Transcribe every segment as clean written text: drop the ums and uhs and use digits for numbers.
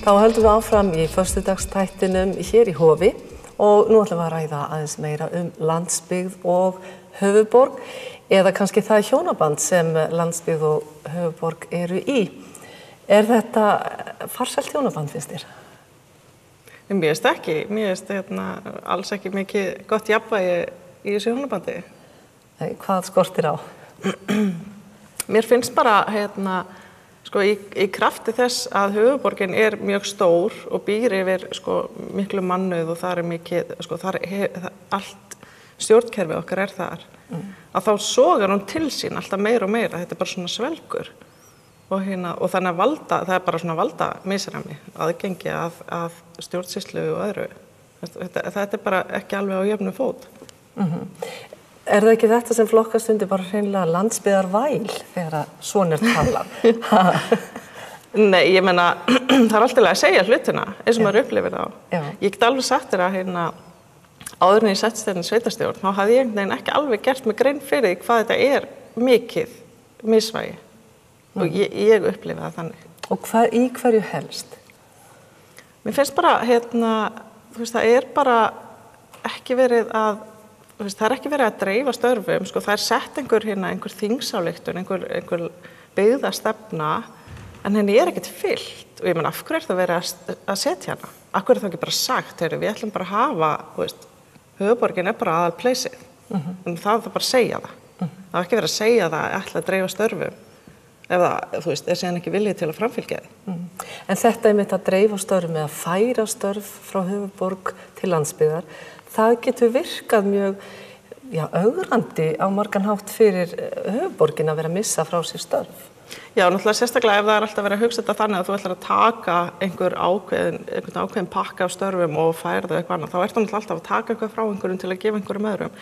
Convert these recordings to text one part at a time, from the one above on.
Þá höldum við áfram í föstudagstættinum hér í Hofi og nú ætlum við að ræða aðeins meira landsbyggð og höfuðborg eða kannski það hjónaband sem landsbyggð og höfuðborg eru í. Er þetta farsælt hjónaband finnst þér? Mér finnst ekki. Mér finnst alls ekki mikið gott jafnvægi í þessu hjónabandi. Hvað skortir á? Mér finnst bara sko, í krafti þess að höfuðborgin er mjög stór og býr yfir sko, miklu mannauð og það er mikið, sko, allt stjórnkerfi okkar er þar, að þá sogar hún til sín alltaf meira og meira, þetta er bara svona svelgur og þannig að það er bara svona valda misræmi, aðgengi að stjórnsýslu og öðru. Þetta er bara ekki alveg á jöfnum fót. Er það ekki þetta sem flokkast undir bara hreinlega landsbyggðarvæl þegar svona er talað? Nei, ég meina, það er alltaf að segja hlutina eins og maður upplifir þá. Ég get alveg sagt þér að áður en ég settist í sveitarstjórn, þá hafði ég ekki alveg gert mig grein fyrir því hvað þetta er mikið misvægi. Og ég upplifi það þannig. Og í hverju helst? Mér finnst bara, þú veist, það er bara ekki verið að það er ekki verið að dreifa störfum, sko, það er sett einhver þingsályktun, einhver byggðastefna, en henni er ekkert fylgt. Og ég meina, af hverju er það verið að setja hana? Af hverju er það ekki bara sagt, við ætlum bara að hafa, höfuðborgin er bara aðalpleysið. En það er bara að segja það. Það er ekki verið að segja það, ætla að dreifa störfum, ef það, þú veist, er síðan ekki viljið til að framfylgja því. En þetta einmitt að dreifa störfum eða færa störf frá höfuðborg til landsbyggðar, það getur virkað mjög ögrandi á margan hátt fyrir höfuðborgin að vera að missa frá sér störf. Já, náttúrulega sérstaklega ef það er alltaf verið að hugsa þetta þannig að þú ætlar að taka einhvern ákveðin pakka af störfum og færa þau eitthvað annað, þá ertu náttúrulega alltaf að taka eitthvað frá einhverjum til að gefa einhverjum öðrum.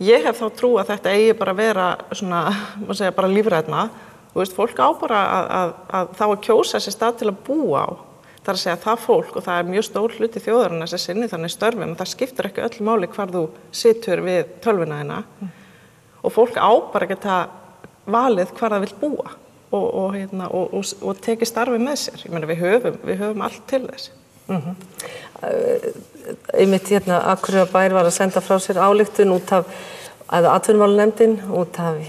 Ég hef þá trú að þetta eigi bara að vera svona, má segja, bara lífrænna. Þú veist, fólk á bara að þá að kjósa sér stað til að búa á. Það er að segja það fólk, og það er mjög stór hluti þjóðarinnar sem sinnir þannig störfum, og það skiptir ekki öllu máli hvar þú situr við tölvuna þína. Og fólk á bara geta valið hvar það vill búa og tekið starfið með sér. Ég meina, við höfum allt til þess. Einmitt Akureyrarbær var að senda frá sér ályktun út af atvinnumálanefndin út af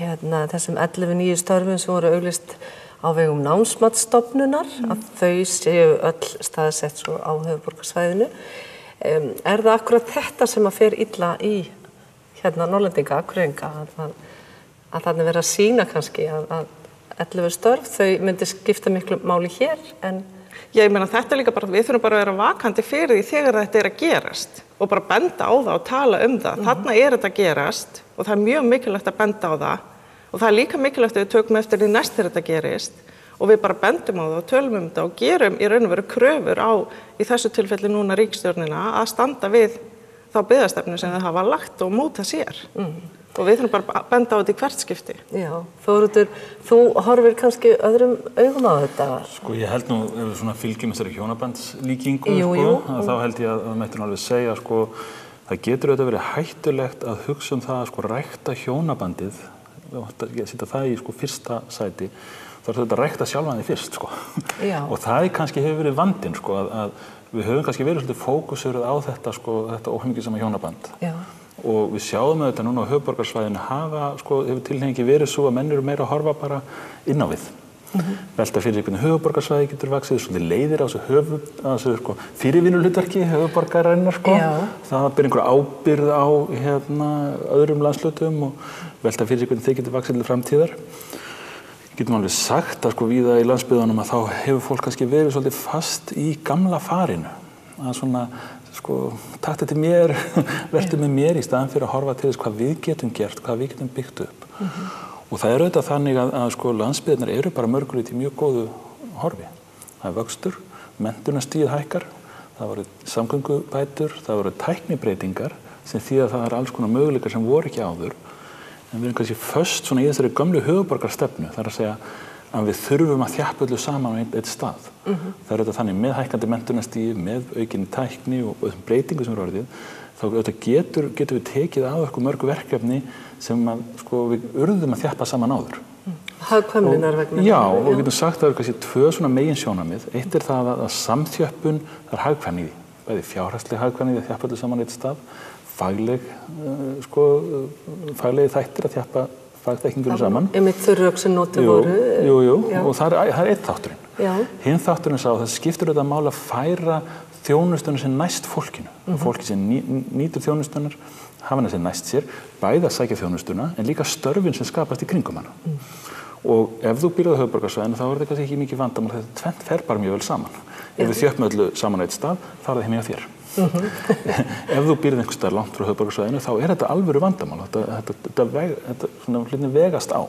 þessum 11 nýju störfum sem voru auglýst á vegum námsmatsstofnunar, að þau séu öll staðsett svo á höfuðborgarsvæðinu. Er það akkurat þetta sem að fer illa í Norðlendinga, Akureyringa, að þannig vera að sýna kannski að 11 störf, þau myndi skipta miklu máli hér, en... Ég meina, þetta er líka bara, við þurfum bara að vera vakandi fyrir því þegar þetta er að gerast og bara benda á það og tala um það. Þarna er þetta að gerast og það er mjög mikilvægt að benda á það. Og það er líka mikilvægt að við tökum eftir því næst þegar þetta gerist og við bara bendum á það og tölum um þetta og gerum í raun og veru kröfur á, í þessu tilfelli núna ríkisstjórnina, að standa við þá byggðastefnu sem þau hafa lagt og móta sér. Og við þurfum bara að benda á þetta í hvert skipti. Já, Þóroddur, þú horfir kannski öðrum augum á þetta? Sko, ég held nú, ef við svona fylgjum þessari hjónabandslíkingu, þá held ég að mættum alveg segja, sko, það getur auðvitað verið hættulegt að hugsa það að rækta hjónabandið, ég setja það í fyrsta sæti, þá er þetta að rækta sjálfan því fyrst, sko. Og það kannski hefur verið vandinn, sko, að við höfum kannski verið svolítið fókusurð á þetta, sko, þetta óhamingjusama hjónaband. Og við sjáum þetta núna á höfuðborgarsvæðinu hefur tilhengi verið svo að menn eru meira að horfa bara inn á við. Velta fyrir hvernig höfuðborgarsvæði getur vaxið, svolítið leiðir á þessu fyrirvinnuhlutverki höfuðborgarinnar, það ber einhver ábyrgð á öðrum landshlutum og velta fyrir hvernig þeir getur vaxið til framtíðar. Getum alveg sagt að víða í landsbyggðunum að þá hefur fólk kannski verið svolítið fast í gamla farinu. Að svona, takk þetta mér, vertu með mér í staðan fyrir að horfa til þess hvað við getum gert, hvað við getum byggt upp. Og það er auðvitað þannig að landsbyggðirnar eru bara mörguleyti í mjög góðu horfi. Það er vöxtur, menntunarstigið hækkar, það voru samgöngubætur, það voru tæknibreytingar sem því að það er alls konar möguleikar sem voru ekki áður. En við erum kannski föst í þessari gömlu höfuðborgarstefnu, það er að segja að við þurfum að þjappa öllu saman á einn stað. Það er auðvitað þannig með hækkandi menntunarstigi, með aukinni tækni og breytingu sem er orðið, þá getum við tekið á okkur mörg verkefni sem við urðum að þjappa saman áður. Hagkvæmninnar vegna. Já, og við getum sagt að það eru kannski tvö svona megin sjónarmið. Eitt er það að samþjöppun, það er hagkvæmni í því. Bæði fjárhagsleg hagkvæmni í að þjappa öllu saman eitt stað, faglegi þættir að þjappa fagþekkingunni saman. Einmitt þau rök sem notuð voru. Jú, og það er eitt þátturinn. Hinn þátturinn sá að það skiptir auðvitað máli að færa þjónustunum sem næst fólkinu. Fólki sem nýtur þjónustunar hafa hana sem næst sér, bæði að sækja þjónustuna en líka störfin sem skapast í kringum hana. Og ef þú býrð á höfuðborgarsvæðinu þá er þetta kannski ekki mikið vandamál, þetta tvennt fer bara mjög vel saman. Ef við þjöppum öllu saman á eitt stað, þá er það heima hjá þér. Ef þú býrð einhvers staðar langt frá höfuðborgarsvæðinu þá er þetta alvöru vandamál, þetta svona vegast á.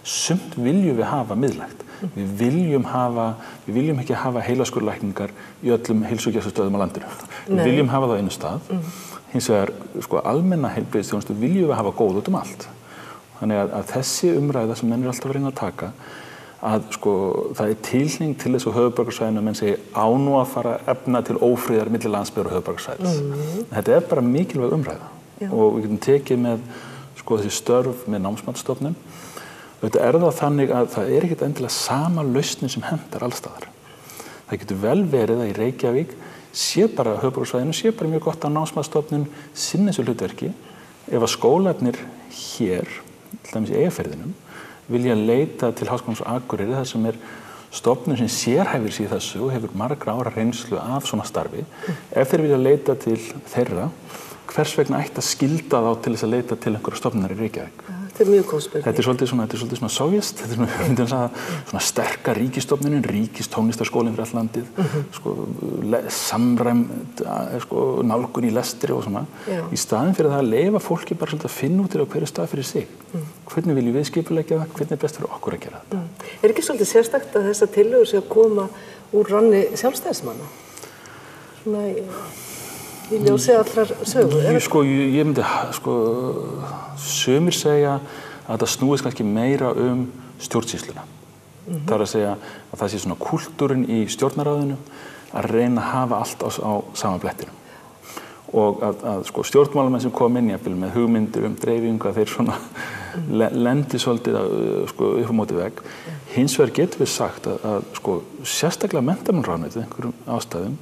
Sumt viljum við hafa miðlægt. Við viljum ekki hafa heilaskurlækningar í öllum heilsugæslustöðum á landinu. Við viljum hafa það einu stað. Hins vegar, almenna heilbrigðisþjónustu viljum við hafa góð út allt. Þannig að þessi umræða sem menn alltaf að reyna að taka, að það er tilhning til þess á höfuðborgarsvæðinu að menn segi á nú að fara efna til ófriðar milli landsbyggðar og höfuðborgarsvæðis. Þetta er bara mikilvæg umræða og við getum tekið með þessi störf með námsmatsstofnun. Þetta er það þannig að það er ekkert endilega sama lausnin sem hentar allstaðar. Það getur vel verið að í Reykjavík höfuðborgarsvæðinu sé bara mjög gott að námsmatsstofnun sinni þessu hlutverki ef að skólarnir hér, til dæmis í Eyjafirðinum, vilja leita til Háskólans á Akureyri þar sem er stofnun sem sérhæfir sig í þessu og hefur margra ára reynslu af svona starfi. Ef þeir vilja leita til þeirra, hvers vegna ætti að skylda þá til þess að leita til einhverja stofnunar í Reykjavík? Þetta er mjög góð spurning. Þetta er svolítið svona sovjast, þetta er svona sterka ríkisstofnunin, ríkistónlistarskólinn fyrir all landið, samræmd nálgun í lestri og svona. Í staðinn fyrir það að leyfa fólki bara svolítið að finna út á hverju stað fyrir sig. Hvernig viljum við skipuleggja það, hvernig er best fyrir okkur að gera þetta? Er ekki svolítið sérstakt að þessar tillögur sé að koma úr ranni sjálfstæðismanna? Svona í ljósi allrar sögu? Ég myndi, sumir segja að það snúist kannski meira stjórnsýsluna. Það er að segja að það sé svona kúltúrinn í stjórnarráðinu að reyna að hafa allt á sama blettinu. Og að stjórnmálamenn sem kom inn með hugmyndir dreifingu að þeir svona lendi svolítið upp á móti vegg. Hins vegar getum við sagt að sérstaklega menntamálaráðuneytið einhverjum ástæðum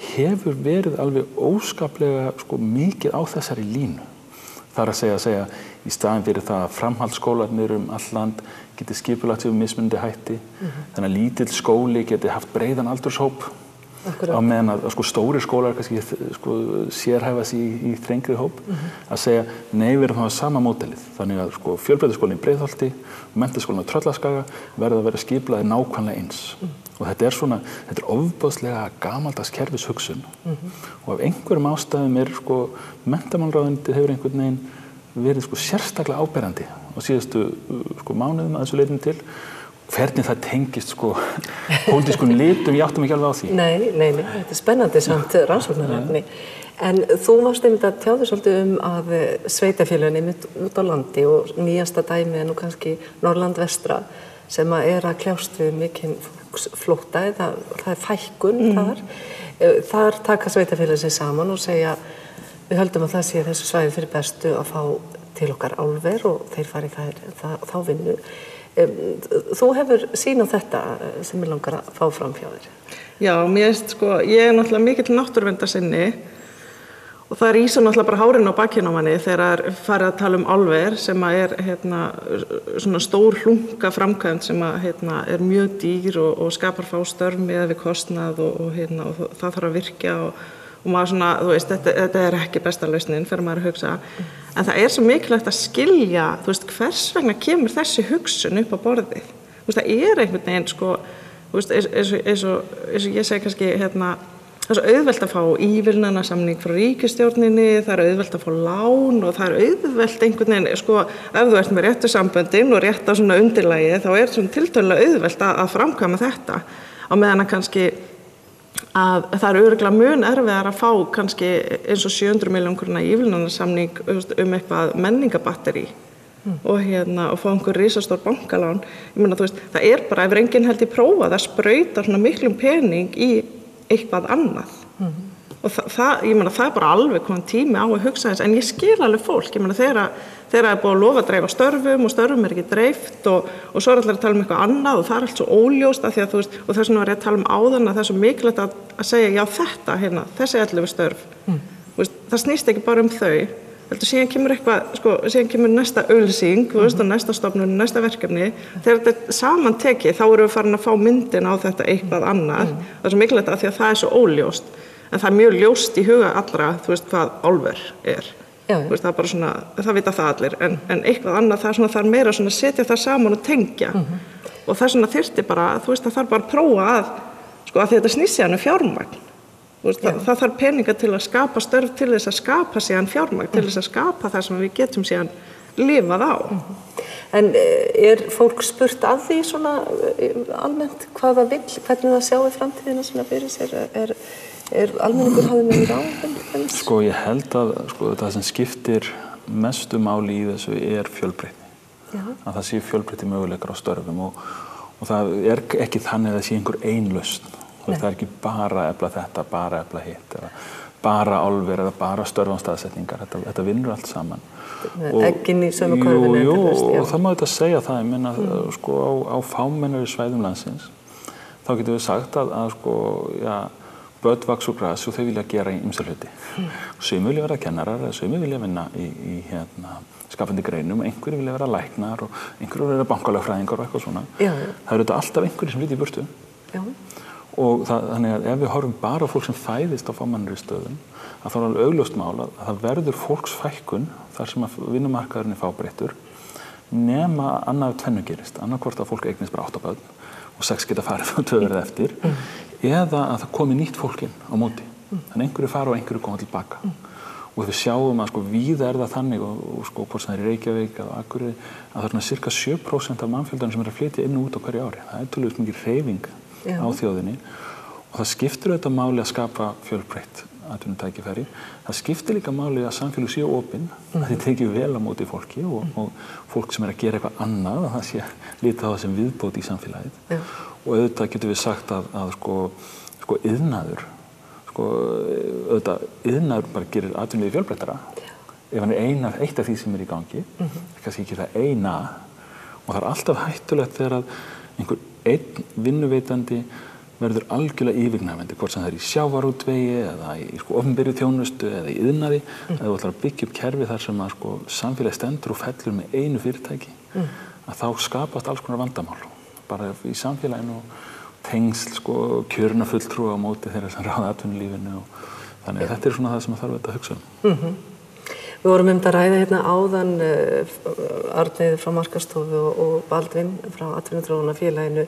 hefur verið alveg óskaplega mikið á þessari línu. Það er að segja í staðinn fyrir það að framhaldsskólarnir all land geti skipulagt sig mismunandi hætti, þannig að lítill skóli geti haft breiðan aldurshóp á meðan að stóri skólar kannski sérhæfa sig í þrengri hóp, að segja nei, við erum það á sama módelið. Þannig að fjölbreytiskólinn í Breiðholti og menntaskólinn á Tröllaskaga verða að vera skipulaðir nákvæmlega eins. Og þetta er ofboðslega gamaldags kerfishugsun og af einhverjum ástæðum menntamálaráðuneytið hefur einhvern veginn verið sérstaklega áberandi á síðustu mánuðum að þessu leitum til. Hvernig það tengist pólitískum litum, ég áttum ekki alveg á því. Nei, þetta er spennandi samt rannsóknarefni. En þú varst einmitt að tjá þig svolítið að sveitarfélögin einmitt út á landi og nýjasta dæmi er nú kannski Norrland vestra sem er að kljást við mikinn flótta, það er fækkun þar. Þar taka sveitarfélögin sig saman og segja við höldum að það sé þessu svæði fyrir bestu að fá til okkar álver og þeir fari þá vinnu. Þú hefur sýn á þetta sem ég langar að fá fram hjá þér. Já, ég er náttúrulega mikill náttúruverndarsinni og það rísa náttúrulega bara hárin á bakinu á manni þegar farið að tala álver sem er svona stór hlunga framkvæmd sem er mjög dýr og skapar fá störf miðað við kostnað og það þarf að virkja og maður svona, þetta er ekki besta lausnin fyrir maður að hugsa. En það er svo mikilvægt að skilja, hvers vegna kemur þessi hugsun upp á borðið. Það er einhvern veginn, eins og ég segi kannski, það er svo auðvelt að fá ívilnanasamning frá ríkisstjórninni, það er auðvelt að fá lán og það er auðvelt einhvern veginn, ef þú ert með réttu samböndin og rétt á svona undirlagi, þá er svona tiltölulega auðvelt að framkvæma þetta. Á meðan að kannski að það er örugglega mun erfiðar að fá kannski eins og 700 milljón króna ívilnanasamning eitthvað menningabatteri og fá einhver risastór bankalán. Ég meina, það er bara, ef enginn held í prófa, það sprautar svona miklum pening í eitthvað annað. Og ég meina, það bara alveg komin tími á að hugsa þess, en ég skil alveg fólk, ég meina, þegar það er búið að lofa að dreifa störfum og störfum ekki dreift og svo allir að tala eitthvað annað og það allt svo óljóst að því að þú veist, og þess vegna var ég að tala áðan að það svo mikilvægt að segja, já þetta, hérna, þessi 11 störf. Veist, það snýst ekki bara þau, heldur síðan kemur eitthvað, síðan kemur næsta auglýsing, þú veist, og næsta stofnun, næsta verkefni. Þegar þetta saman tekið, þá erum við farin að fá myndin á þetta eitthvað annað. Það er svo mikilvægt að því að það er svo óljóst. En það er mjög ljóst í huga allra, þú veist, hvað álver er. Þú veist, það er bara svona, það vita það allir, en eitthvað annað, það er meira svona að setja það saman og tengja. Og það er svona þyrfti bara, þú veist, það þarf bara að prófa að því þetta snýst síðan fjármagn. Veist, það þarf peninga til að skapa störf til þess að skapa síðan fjármagn, til þess að skapa það sem við getum síðan lifað á. En fólk spurt að því svona almennt hvað það vill, hvernig það sjáir framtíðina svona fyrir sér? Almenningur hafði með ráðum? Sko, ég held að það sem skiptir mestu máli í þessu fjölbreytni. Að það sé fjölbreytni möguleikar á störfum og það er ekki þannig að það sé einhver ein lausn. Það er ekki bara að efla þetta, bara að efla hitt, eða bara álver eða bara störfanstaðsetningar. Þetta vinnur allt saman. Egginn í sömu körfunni. Jú, og það má þetta segja það. Ég meina, á fámennari svæðum landsins, þá getum við sagt að börn vaxa úr grasi og þau vilja gera ýmsa hluti. Sumir vilja vera kennarar, sumir vilja vinna í skapandi greinum, einhverjir vilja vera læknar og einhverjir vilja vera bankalögfræðingar og eitthvað svona. Það eru þetta alltaf einhverjir sem flytja í burtu. Og þannig að ef við horfum bara á fólk sem fæðist á fámennari stöðum, að þá er alveg augljóst mál að það verður fólksfækkun þar sem að vinnumarkaðurinn fábreyttur, nema annað tvennu gerist. Annað hvort að fólk eignist bara 8 börn og 6 geta farið og 2 verið eftir, eða að það komi nýtt fólk inn á móti. Þannig einhverju fara og einhverju koma tilbaka. Og við sjáum að víða er það þannig, og hvort það er í Reykjavík eða Akureyri, að það er cirka 7% af mannfjöldanum sem er að flytja inn og út á hverju ári. Það er töluvert mikil hreyfing á þjóðinni og það skiptir auðvitað máli að skapa fjölbreytt atvinnutækifæri. Það skiptir líka máli að samfélög séu opin, að þið tekið vel á móti fólki og fólk sem er að gera eitthvað annað, að það sé litið á það sem viðbót í samfélagið. Og auðvitað getum við sagt að iðnaður, iðnaður bara gerir atvinnulífið fjölbreyttara. Ef hann er eitt af því sem er í gangi, kannski ekki það eina, og það er alltaf hættulegt þegar að einhver einn vinnuveitandi verður algjörlega yfirgnæfandi, hvort sem það er í sjávarútvegi eða í opinberri þjónustu eða í iðnaði, eða þú ætlar að byggja upp kerfi þar sem að samfélagi stendur og fellur með einu fyrirtæki, að þá skapast alls konar vandamál, bara í samfélaginu og tengsl kjörna fulltrúa á móti þeirra sem ráða atvinnulífinu og þannig að þetta er svona það sem þarf að hugsa um. Við vorum að ræða hérna áðan Arnheiður frá Markaðsstofu og Baldvin frá Atvinnuþróunarfélaginu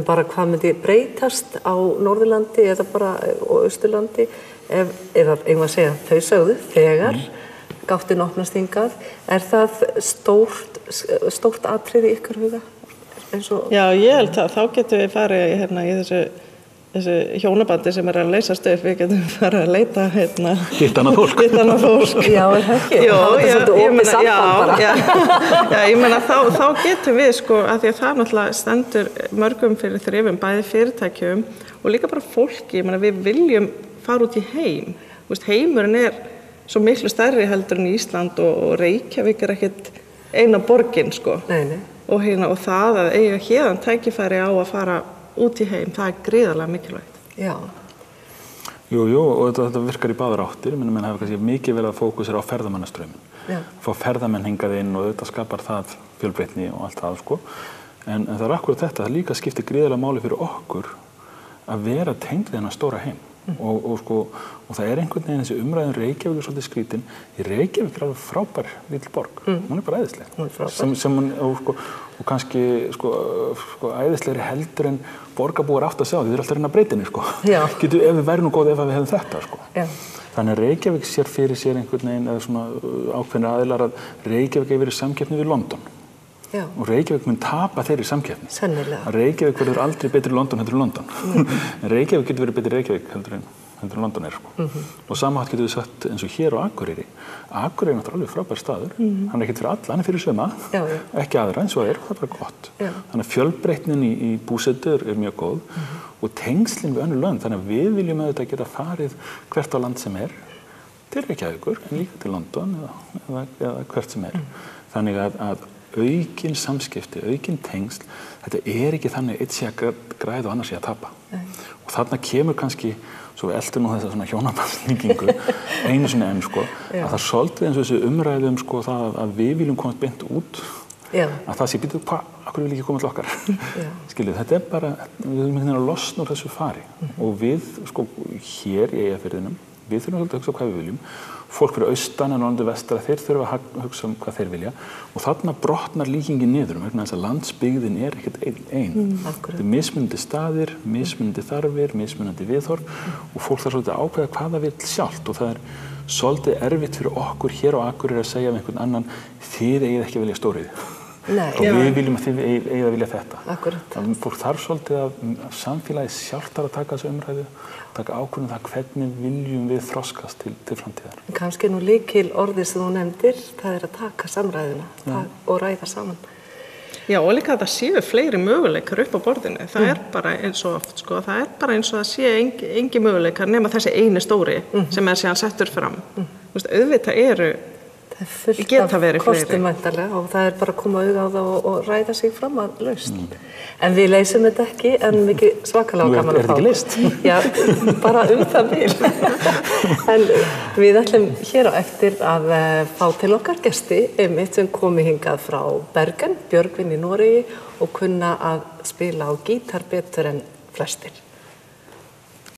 bara hvað myndi breytast á Norðurlandi eða bara á Austurlandi eða eigum að segja þau sögðu þegar gáttin opnast hingað. Er það stórt atriði í ykkur huga? Já, ég held að þá getum við farið hérna í þessu hjónabandi sem er að leysast upp, við getum farið að leita hitt annað fólk. Já, er það ekki? Ég meina þá getum við að því að það náttúrulega stendur mörgum fyrir þrifum, bæði fyrirtækjum og líka bara fólki. Ég meina við viljum fara út í heim. Heimurinn er svo miklu stærri heldur en Ísland og Reykjavík er ekkert eina borgin Nei. Og það að eiga héðan tækifæri á að fara út í heim, það er gríðarlega mikilvægt. Já. Jú, og þetta virkar í báðar áttir. Menn hafa kannski mikið vel að fókusera á ferðamannastrauminn. Fá ferðamenn hingað inn og þetta skapar það fjölbreytni og allt það, En það er akkurat þetta, það líka skiptir gríðarlega máli fyrir okkur að vera tengd við þennan stóra heim. Og það er einhvern veginn þessi umræðin Reykjavík er svolítið skrítin. Í Reykjavík er alveg frábær lítil borg. Hún er bara æðisleg. Og kannski æðislegri heldur en borgarbúar átt að sjá. Þið eru alltaf að reyna að breyta henni. Ef við værum nú góð ef við hefðum þetta. Þannig að Reykjavík sér fyrir sér einhvern veginn eða svona ákveðnir aðilar að Reykjavík hefur verið samkeppni við London. Og Reykjavík mun tapa þeirri samkeppni. Sennilega. Reykjavík verður aldrei betri London heldur en London. En Reykjavík getur verið betri Reykjavík heldur en heldur en London sko. Og samanhátt getum við sagt eins og hér á Akureyri. Akureyri er náttúrulega alveg frábær staður. Hann er ekkert fyrir alla, hann er fyrir suma, ekki aðra eins og það er bara gott. Þannig að fjölbreytnin í búsetu er mjög góð og tengslin við önnur lönd. Þannig að við viljum auðvitað geta farið hvert á land sem er, til Reykjavíkur, en líka til London eða hvert sem er. Þannig að aukin samskipti, aukin tengsl, þetta er ekki þannig eitt sé að græða og annars sé að tapa. Og þarna kemur kannski, svo við eltum nú þessa svona hjónabandslíkingu, einu sinni enn sko, að það svolítið eins og þessu umræðum sko það að við viljum komast beint út, að það sé býttu, akkur vil ekki koma til okkar? Skiljið, þetta er bara, við erum hérna að losna úr þessu fari og við sko hér í Eyjafirðinum, við þurfum svolítið að hugsa hvað við viljum. Fólk fyrir austan en norður vestra, þeir þurfa að hugsa hvað þeir vilja og þarna brotnar líkingin niður vegna þess að landsbyggðin er ekkert ein. Þetta er mismunandi staðir, mismunandi þarfir, mismunandi viðhorf og fólk þarf svolítið að ákveða hvað það vill sjálft og það er svolítið erfitt fyrir okkur hér á Akureyri að segja um einhvern annan þið eigið ekki að vilja stóriðju. Og við viljum að þið eigið að vilja þetta. Fólk þarf svolítið að samfélagið sjálft þarf að taka þessu umræðu, taka ákvörðun það hvernig viljum við þroskast til framtíðar. Kannski nú lykil orðið sem þú nefndir, það er að taka samræðuna og ræða saman. Já, og líka þetta séu fleiri möguleikar upp á borðinu. Það er bara eins og oft, sko, það er bara eins og það sé engi möguleikar nema þessi eini stóri sem er síðan settur fram. Auðvitað eru geta verið fleiri. Og það er bara að koma auga á það og ræða sig fram að lausn. En við leysum þetta ekki, en mikið svakalega gaman að fá. Nú er þetta ekki leyst. Já, bara það bil. En við ætlum hér á eftir að fá til okkar gesti, einmitt sem komi hingað frá Bergen, Björgvin í Noregi og kunna að spila á gítar betur en flestir.